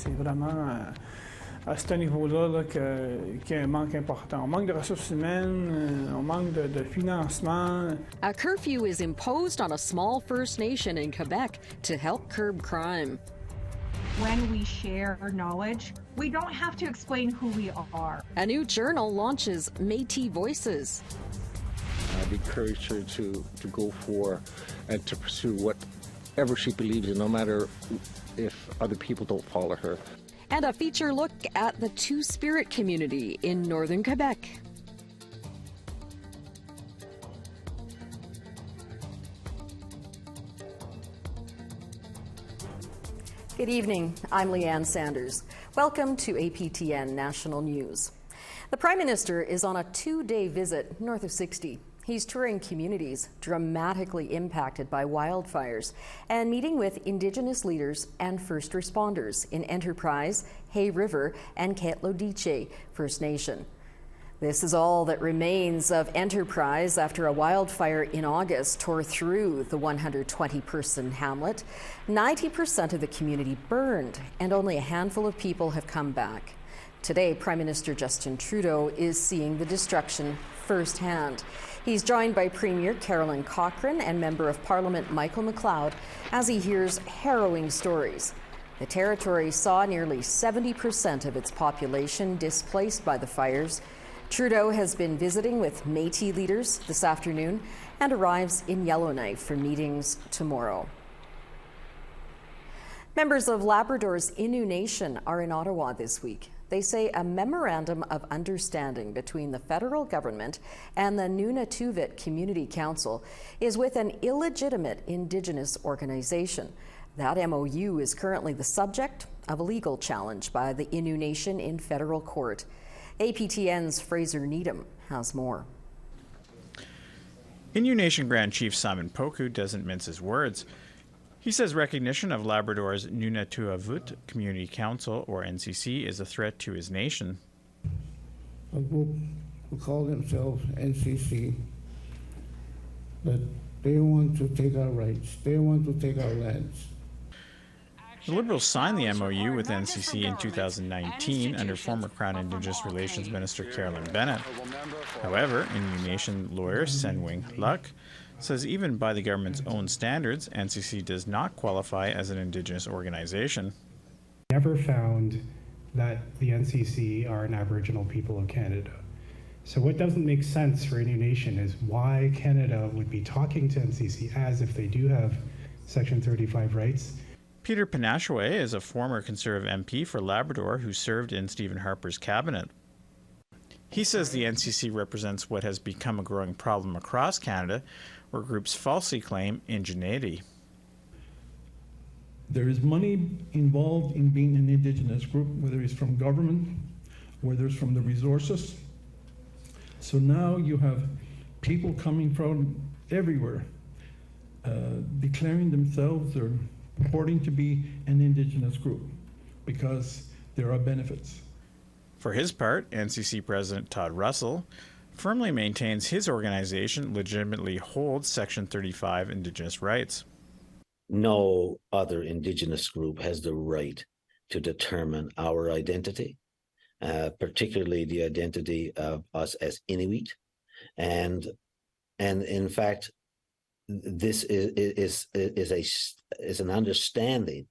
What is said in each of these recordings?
C'est vraiment à ce niveau-là qu'il y a un manque important. On manque de ressources humaines, on manque de financement. A curfew is imposed on a small First Nation in Quebec to help curb crime. When we share our knowledge, we don't have to explain who we are. A new journal launches Metis Voices. I'd encourage her to go for and to pursue whatever she believes in, no matter if other people don't follow her. And a feature look at the Two-Spirit community in northern Quebec. Good evening, I'm Leanne Sanders. Welcome to APTN National News. The Prime Minister is on a 2-day visit north of 60. He's touring communities dramatically impacted by wildfires and meeting with Indigenous leaders and first responders in Enterprise, Hay River, and N.W.T First Nation. This is all that remains of Enterprise after a wildfire in August tore through the 120-person hamlet. 90% of the community burned, and only a handful of people have come back. Today, Prime Minister Justin Trudeau is seeing the destruction firsthand. He's joined by Premier Carolyn Cochrane and Member of Parliament Michael McLeod as he hears harrowing stories. The territory saw nearly 70% of its population displaced by the fires. Trudeau has been visiting with Métis leaders this afternoon and arrives in Yellowknife for meetings tomorrow. Members of Labrador's Innu Nation are in Ottawa this week. They say a memorandum of understanding between the federal government and the N.W.T Community Council is with an illegitimate Indigenous organization. That MOU is currently the subject of a legal challenge by the Innu Nation in federal court. APTN's Fraser Needham has more. Innu Nation Grand Chief Simon Poku doesn't mince his words. He says recognition of Labrador's N.W.T Community Council, or NCC, is a threat to his nation. A group who call themselves NCC, that they want to take our rights, they want to take our lands. The Liberals signed the MOU with NCC in 2019 under former Crown Indigenous Relations Minister Carolyn Bennett. However, Innu Nation lawyer Senwing Luck says even by the government's own standards, NCC does not qualify as an Indigenous organization. Never found that the NCC are an Aboriginal people of Canada. So what doesn't make sense for Innu Nation is why Canada would be talking to NCC as if they do have Section 35 rights. Peter Panashaway is a former Conservative MP for Labrador who served in Stephen Harper's cabinet. He says the NCC represents what has become a growing problem across Canada, where groups falsely claim indigeneity. There is money involved in being an Indigenous group, whether it's from government, whether it's from the resources. So now you have people coming from everywhere, declaring themselves or purporting to be an Indigenous group because there are benefits. For his part, NCC President Todd Russell firmly maintains his organization legitimately holds Section 35 Indigenous rights. No other Indigenous group has the right to determine our identity, particularly the identity of us as Inuit. And in fact, this is an understanding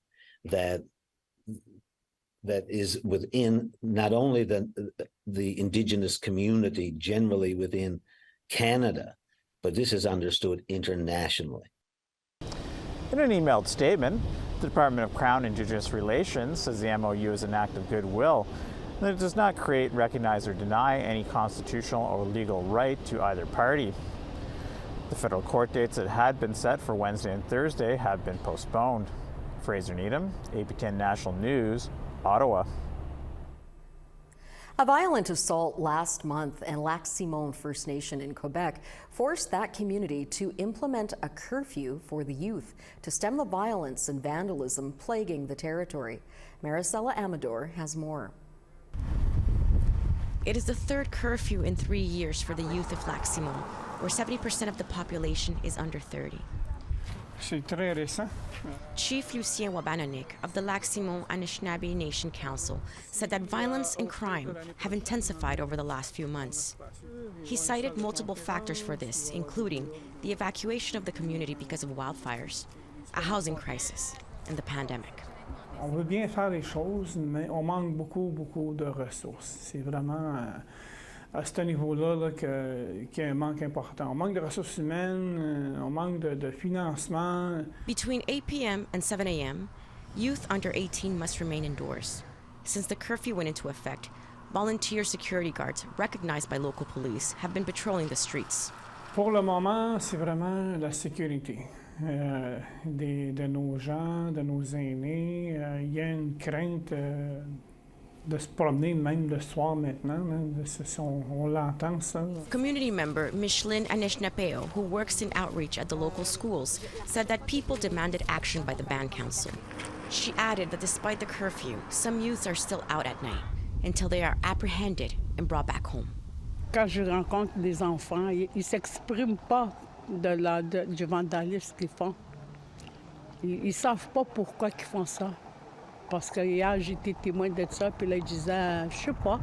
that is within not only the Indigenous community generally within Canada, but this is understood internationally. In an emailed statement, the Department of Crown Indigenous Relations says the MOU is an act of goodwill, and that it does not create, recognize, or deny any constitutional or legal right to either party. The federal court dates that had been set for Wednesday and Thursday have been postponed. Fraser Needham, APTN National News, Ottawa. A violent assault last month in Lac-Simon First Nation in Quebec forced that community to implement a curfew for the youth to stem the violence and vandalism plaguing the territory. Maricela Amador has more. It is the third curfew in 3 years for the youth of Lac-Simon, where 70% of the population is under 30. C'est très récent. Chief Lucien Wabananik of the Lac-Simon Anishinaabe Nation Council said that violence and crime have intensified over the last few months. He cited multiple factors for this, including the evacuation of the community because of wildfires, a housing crisis, and the pandemic. On veut bien faire les choses, mais on manque beaucoup de ressources. C'est vraiment à ce niveau-là là, qu'il y a un manque important. On manque de ressources humaines, on manque de financement. Between 8 p.m. and 7 a.m., youth under 18 must remain indoors. Since the curfew went into effect, volunteer security guards recognized by local police have been patrolling the streets. Pour le moment, c'est vraiment la sécurité de nos gens, de nos aînés. Il y a une crainte de se promener même le soir maintenant. On l'entend, ça. Community member Micheline Anishinaabe, who works in outreach at the local schools, said that people demanded action by the band council. She added that despite the curfew, some youths are still out at night until they are apprehended and brought back home. Quand je rencontre des enfants, ils ne s'expriment pas du vandalisme qu'ils font. Ils ne savent pas pourquoi ils font ça. Parce que hier, j'étais témoin de ça, puis là, ils disaient, je sais pas.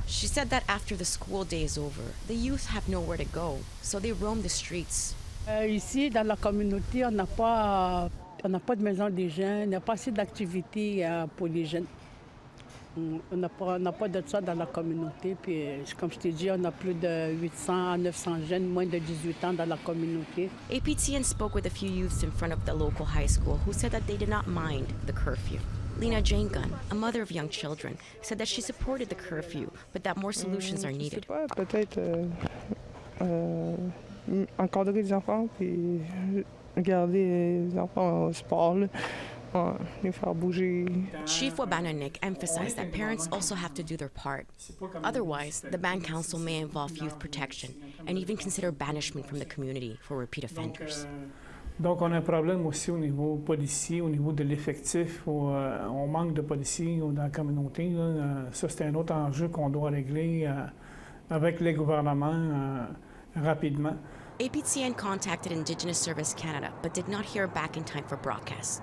She said that after the school day is over, the youth have nowhere to go, so they roam the streets. Ici, dans la communauté, on n'a pas de maison des jeunes, on n'a pas assez d'activités pour les jeunes. On n'a pas de ça dans la communauté. Puis, comme je t'ai dit, on a plus de 800 à 900 jeunes, moins de 18 ans dans la communauté. APTN spoke with a few youths in front of the local high school who said that they did not mind the curfew. Lena Jane Gunn, a mother of young children, said that she supported the curfew, but that more solutions are needed. Peut-être encadrer les enfants puis garder les enfants au sport. Chief Wabananik emphasized that parents also have to do their part. Otherwise, the band council may involve youth protection and even consider banishment from the community for repeat offenders. Donc, on a un problème aussi au niveau policier, au niveau de l'effectif. On manque de policiers dans la communauté. Là. Ça, c'est un autre enjeu qu'on doit régler avec les gouvernements rapidement. APTN contacted Indigenous Service Canada, but did not hear back in time for broadcast.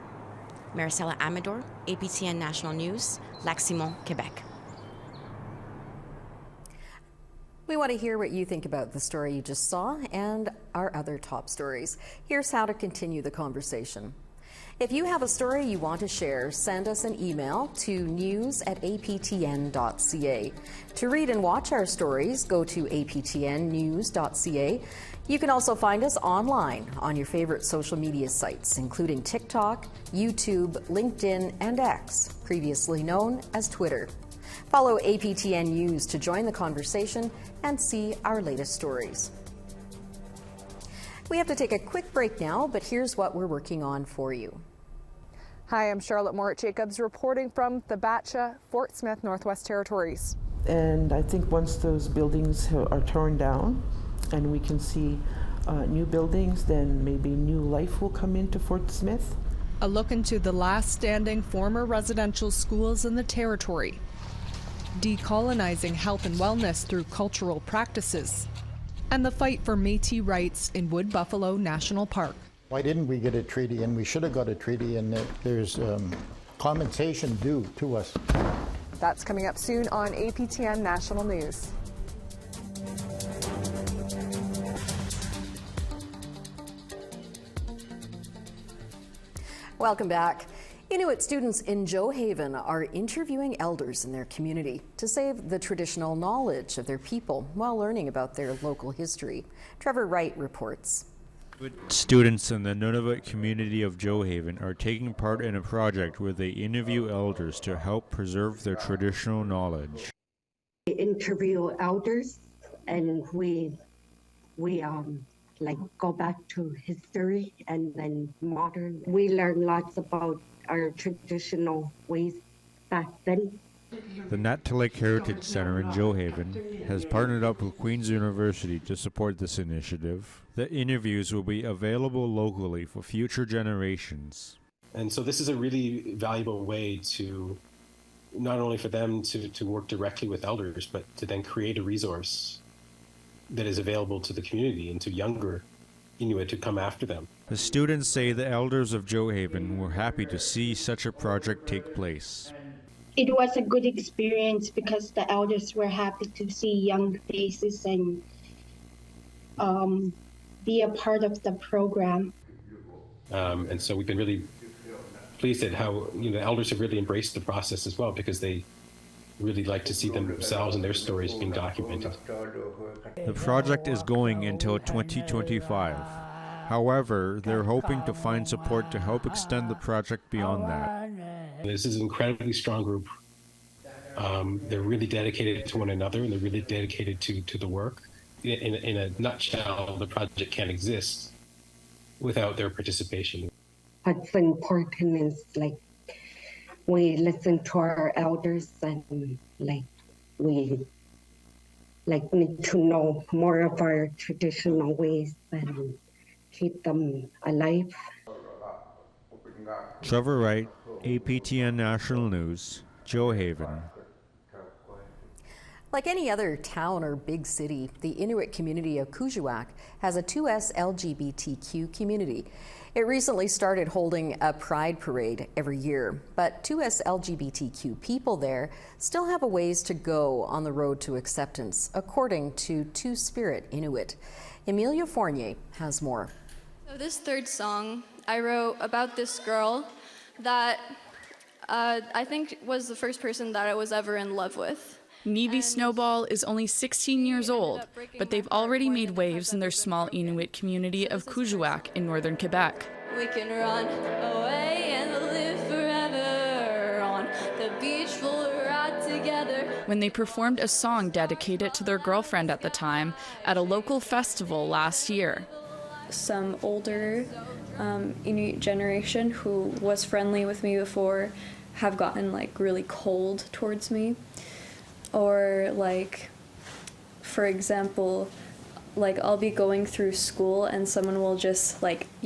Maricela Amador, APTN National News, Lac-Simon, Quebec. We want to hear what you think about the story you just saw and our other top stories. Here's how to continue the conversation. If you have a story you want to share, send us an email to news@aptn.ca. To read and watch our stories, go to aptnnews.ca. You can also find us online on your favorite social media sites, including TikTok, YouTube, LinkedIn, and X, previously known as Twitter. Follow APTN News to join the conversation and see our latest stories. We have to take a quick break now, but here's what we're working on for you. Hi, I'm Charlotte Moritz-Jacobs reporting from the Batcha, Fort Smith, Northwest Territories. And I think once those buildings are torn down and we can see new buildings, then maybe new life will come into Fort Smith. A look into the last standing former residential schools in the territory. Decolonizing health and wellness through cultural practices. And the fight for Métis rights in Wood Buffalo National Park. Why didn't we get a treaty? And we should have got a treaty, and there's compensation due to us. That's coming up soon on APTN National News. Welcome back. Inuit students in Johaven are interviewing elders in their community to save the traditional knowledge of their people while learning about their local history. Trevor Wright reports. Students in the Nunavut community of Johaven are taking part in a project where they interview elders to help preserve their traditional knowledge. We interview elders, and we go back to history and then modern. We learn lots about our traditional ways back then. The Nat-Talik Heritage Center in Johaven has partnered up with Queen's University to support this initiative. The interviews will be available locally for future generations. And so this is a really valuable way to, not only for them to work directly with elders, but to then create a resource that is available to the community and to younger Inuit to come after them. The students say the elders of Johaven were happy to see such a project take place. It was a good experience because the elders were happy to see young faces and be a part of the program. And so we've been really pleased at how the elders have really embraced the process as well, because they really like to see themselves and their stories being documented. The project is going until 2025. However, they're hoping to find support to help extend the project beyond that. This is an incredibly strong group. They're really dedicated to one another, and they're really dedicated to the work. In a nutshell, the project can't exist without their participation. What's important is we listen to our elders, and we need to know more of our traditional ways and keep them alive. Trevor Wright, APTN National News, Johaven. Like any other town or big city, the Inuit community of Kuujjuaq has a 2S LGBTQ community. It recently started holding a pride parade every year, but 2S LGBTQ people there still have a ways to go on the road to acceptance, according to Two-Spirit Inuit. Amelia Fournier has more. So this third song I wrote about this girl that I think was the first person that I was ever in love with. Nevi Snowball is only 16 years old, but they've already made waves in their small Inuit community of Kuujjuaq in northern Quebec. We can run away and live forever on the beach, we'll ride together. When they performed a song dedicated to their girlfriend at the time at a local festival last year. Some older Inuit generation who was friendly with me before have gotten really cold towards me. Or for example, I'll be going through school and someone will just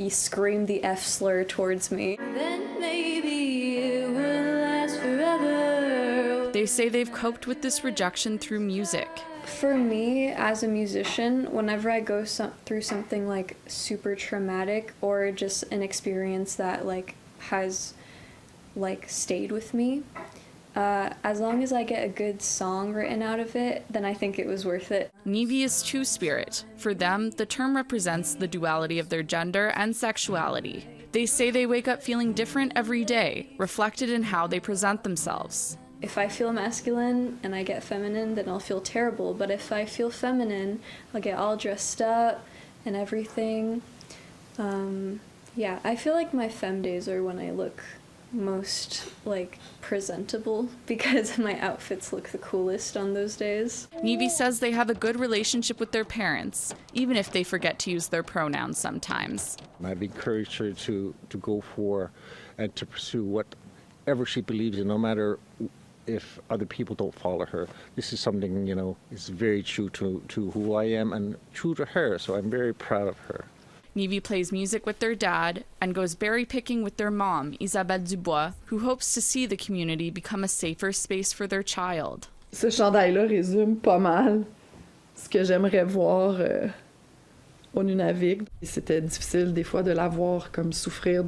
scream the F slur towards me. Then maybe it will last forever. They say they've coped with this rejection through music. For me, as a musician, whenever I go through something super traumatic or just an experience that has stayed with me, as long as I get a good song written out of it, then I think it was worth it. Nevi is Two-Spirit. For them, the term represents the duality of their gender and sexuality. They say they wake up feeling different every day, reflected in how they present themselves. If I feel masculine and I get feminine, then I'll feel terrible. But if I feel feminine, I'll get all dressed up and everything. Yeah, I feel like my femme days are when I look most presentable because my outfits look the coolest on those days. Nevi says they have a good relationship with their parents, even if they forget to use their pronouns sometimes. I'd encourage her to go for and to pursue whatever she believes in, no matter if other people don't follow her. This is something, is very true to who I am and true to her, so I'm very proud of her. Nevi plays music with their dad and goes berry picking with their mom, Isabelle Dubois, who hopes to see the community become a safer space for their child. Ce chandail-là résume pas mal ce que j'aimerais voir au Nunavik. C'était difficile des fois de la voir comme souffrir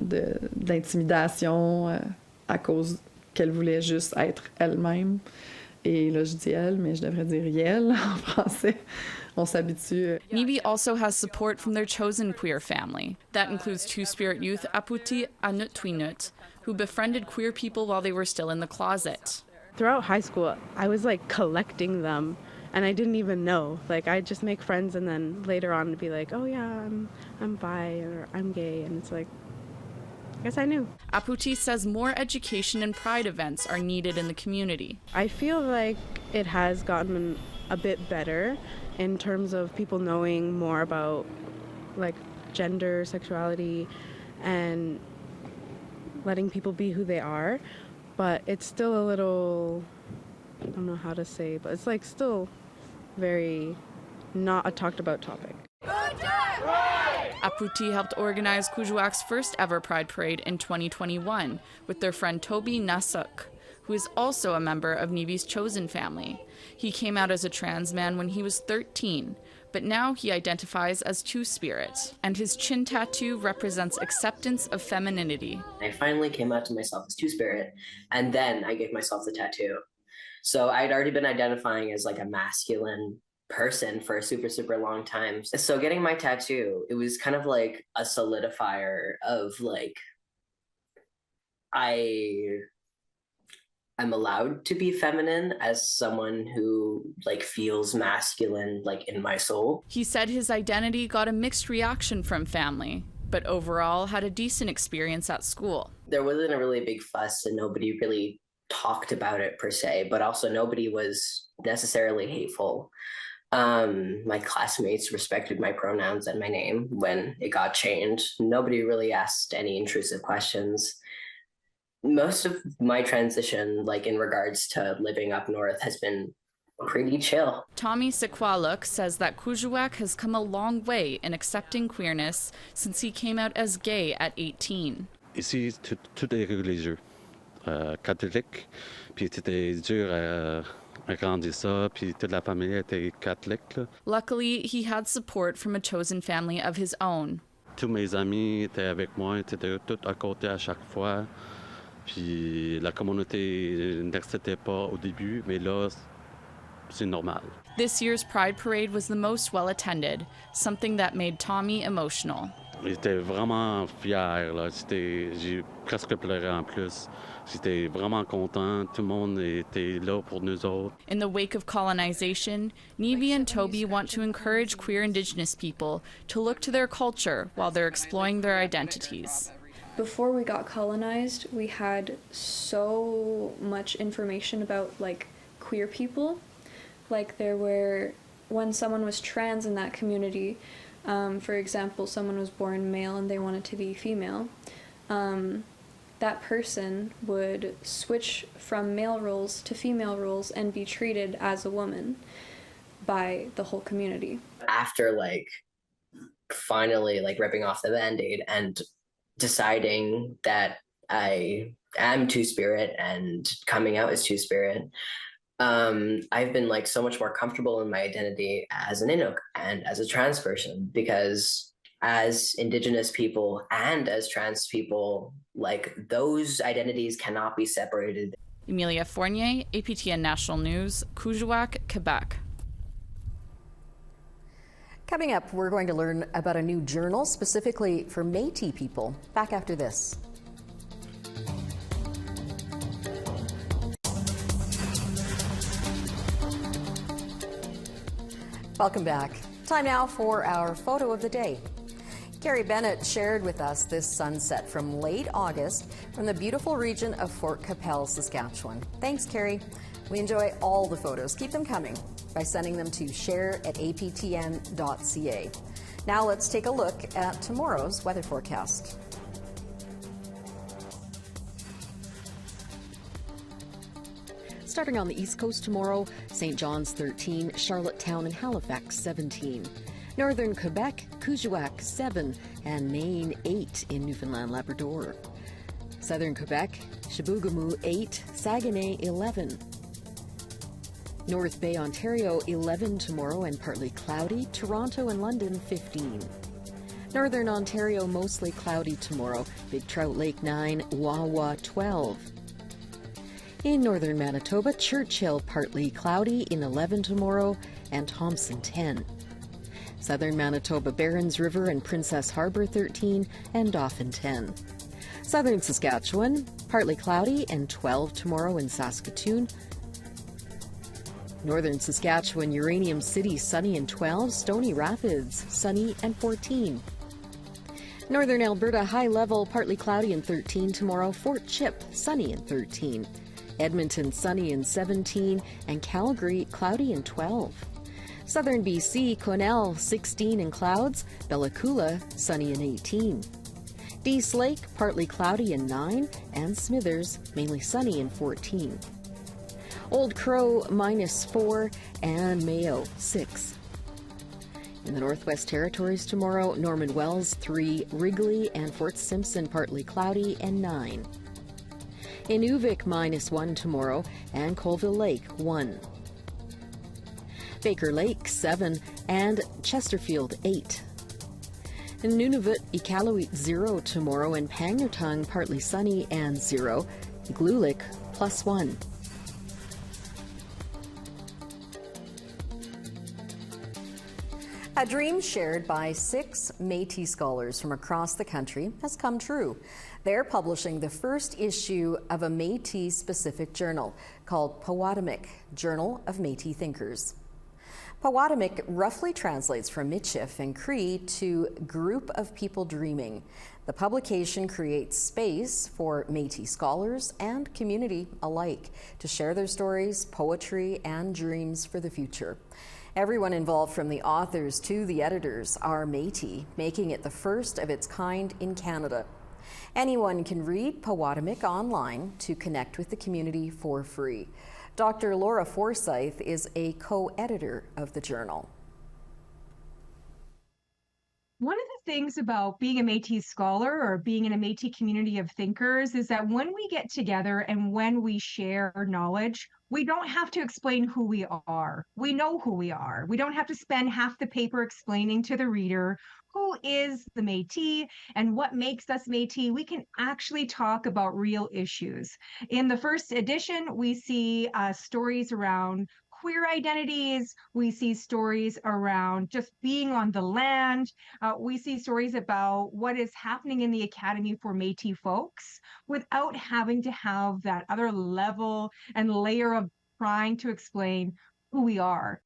d'intimidation à cause qu'elle voulait juste être elle-même. Et là, je dis elle, mais je devrais dire yel en français. On s'habitue. Nevi also has support from their chosen queer family. That includes Two-Spirit youth APTN National, who befriended queer people while they were still in the closet. Throughout high school, I was collecting them, and I didn't even know. I'd just make friends, and then later on, be like, oh yeah, I'm bi or I'm gay, and it's I guess I knew. APTN says more education and pride events are needed in the community. I feel like it has gotten a bit better in terms of people knowing more about gender, sexuality, and letting people be who they are. But it's still a little, I don't know how to say, but it's still very not a talked about topic. APTN helped organize Kuujjuaq's first ever Pride Parade in 2021 with their friend Toby Nasuk, who is also a member of Nevi's chosen family. He came out as a trans man when he was 13, but now he identifies as Two-Spirit, and his chin tattoo represents acceptance of femininity. I finally came out to myself as Two-Spirit, and then I gave myself the tattoo. So I'd already been identifying as like a masculine person for a super long time. So getting my tattoo, it was kind of like a solidifier of like, I'm allowed to be feminine as someone who like feels masculine like in my soul. He said his identity got a mixed reaction from family, but overall had a decent experience at school. There wasn't a really big fuss and nobody really talked about it per se, but also nobody was necessarily hateful. My classmates respected my pronouns and my name when it got changed. Nobody really asked any intrusive questions. Most of my transition, like in regards to living up north, has been pretty chill. Tommy Sequaluk says that Kuujjuaq has come a long way in accepting queerness since he came out as gay at 18. Ici, tout est religieux, catholique, puis c'était dur à grandir ça, puis toute la famille était catholique. Là. Luckily, he had support from a chosen family of his own. Tous mes amis étaient avec moi, étaient tous à côté à chaque fois. Puis la communauté n'acceptait pas au début, mais là, c'est normal. This year's Pride Parade was the most well-attended, something that made Tommy emotional. J'étais vraiment fier, là. J'ai presque pleuré en plus. J'étais vraiment content. Tout le monde était là pour nous autres. In the wake of colonization, Nivi and Toby want to encourage queer Indigenous people to look to their culture while they're exploring their identities. Before we got colonized, we had so much information about like queer people. Like there were, when someone was trans in that community, for example, someone was born male and they wanted to be female, that person would switch from male roles to female roles and be treated as a woman by the whole community. After like finally like ripping off the Band-Aid and deciding that I am Two-Spirit and coming out as Two-Spirit, I've been like so much more comfortable in my identity as an Inuk and as a trans person, because as Indigenous people and as trans people, like those identities cannot be separated. Emilia Fournier, APTN National News, Kuujjuaq, Quebec. Coming up, we're going to learn about a new journal specifically for Métis people. Back after this. Welcome back. Time now for our photo of the day. Carrie Bennett shared with us this sunset from late August from the beautiful region of Fort Qu'Appelle, Saskatchewan. Thanks, Carrie. We enjoy all the photos. Keep them coming by sending them to share@aptn.ca. Now let's take a look at tomorrow's weather forecast. Starting on the East Coast tomorrow, St. John's 13, Charlottetown and Halifax 17. Northern Quebec, Kuujjuaq 7, and Maine 8 in Newfoundland, Labrador. Southern Quebec, Chibougamau 8, Saguenay 11. North Bay, Ontario 11 tomorrow and partly cloudy, Toronto and London 15. Northern Ontario mostly cloudy tomorrow, Big Trout Lake 9, Wawa 12. In northern Manitoba, Churchill partly cloudy in 11 tomorrow and Thompson 10. Southern Manitoba, Barons River and Princess Harbour 13 and Dauphin 10. Southern Saskatchewan, partly cloudy and 12 tomorrow in Saskatoon. Northern Saskatchewan, Uranium City, sunny and 12, Stony Rapids, sunny and 14. Northern Alberta, high level, partly cloudy and 13 tomorrow, Fort Chip, sunny and 13. Edmonton, sunny and 17, and Calgary, cloudy and 12. Southern BC, Quesnel, 16 and clouds, Bella Coola, sunny and 18. Dease Lake, partly cloudy and 9, and Smithers, mainly sunny and 14. Old Crow, -4, and Mayo, 6. In the Northwest Territories tomorrow, Norman Wells, 3, Wrigley and Fort Simpson, partly cloudy and 9. Inuvik, -1 tomorrow, and Colville Lake, 1. Baker Lake 7, and Chesterfield 8. Nunavut, Iqaluit 0 tomorrow, and Pangnirtung partly sunny and 0. Igloolik +1. A dream shared by 6 Métis scholars from across the country has come true. They're publishing the first issue of a Métis-specific journal called Powatomic, Journal of Métis Thinkers. Powatomic roughly translates from Michif and Cree to group of people dreaming. The publication creates space for Métis scholars and community alike to share their stories, poetry, and dreams for the future. Everyone involved, from the authors to the editors, are Métis, making it the first of its kind in Canada. Anyone can read Powatomic online to connect with the community for free. Dr. Laura Forsyth is a co-editor of the journal. One of the things about being a Métis scholar or being in a Métis community of thinkers is that when we get together and when we share knowledge, we don't have to explain who we are. We know who we are. We don't have to spend half the paper explaining to the reader who is the Métis and what makes us Métis. We can actually talk about real issues. In the first edition, we see stories around queer identities. We see stories around just being on the land. We see stories about what is happening in the Academy for Métis folks without having to have that other level and layer of trying to explain who we are.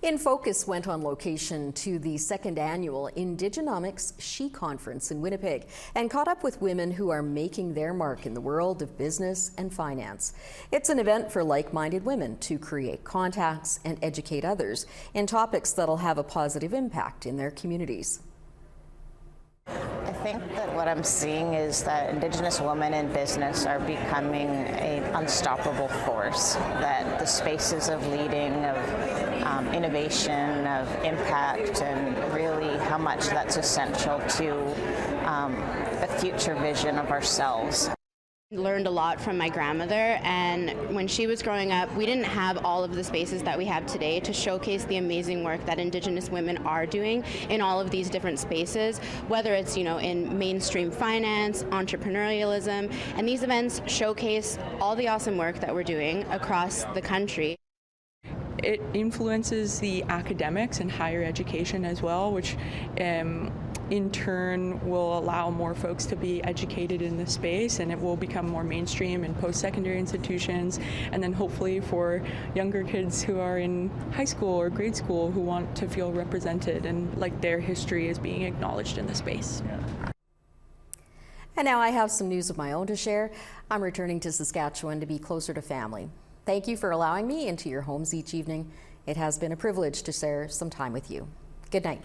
In Focus went on location to the second annual Indigenomics She Conference in Winnipeg and caught up with women who are making their mark in the world of business and finance. It's an event for like-minded women to create contacts and educate others in topics that'll have a positive impact in their communities. I think that what I'm seeing is that Indigenous women in business are becoming an unstoppable force, that the spaces of leading, of innovation, of impact, and really how much that's essential to a future vision of ourselves. Learned a lot from my grandmother, and when she was growing up, we didn't have all of the spaces that we have today to showcase the amazing work that Indigenous women are doing in all of these different spaces, whether it's, in mainstream finance, entrepreneurialism, and these events showcase all the awesome work that we're doing across the country. It influences the academics and higher education as well, which in turn will allow more folks to be educated in this space, and it will become more mainstream in post-secondary institutions, and then hopefully for younger kids who are in high school or grade school who want to feel represented and like their history is being acknowledged in the space. And now I have some news of my own to share. I'm returning to Saskatchewan to be closer to family. Thank you for allowing me into your homes each evening. It has been a privilege to share some time with you. Good night.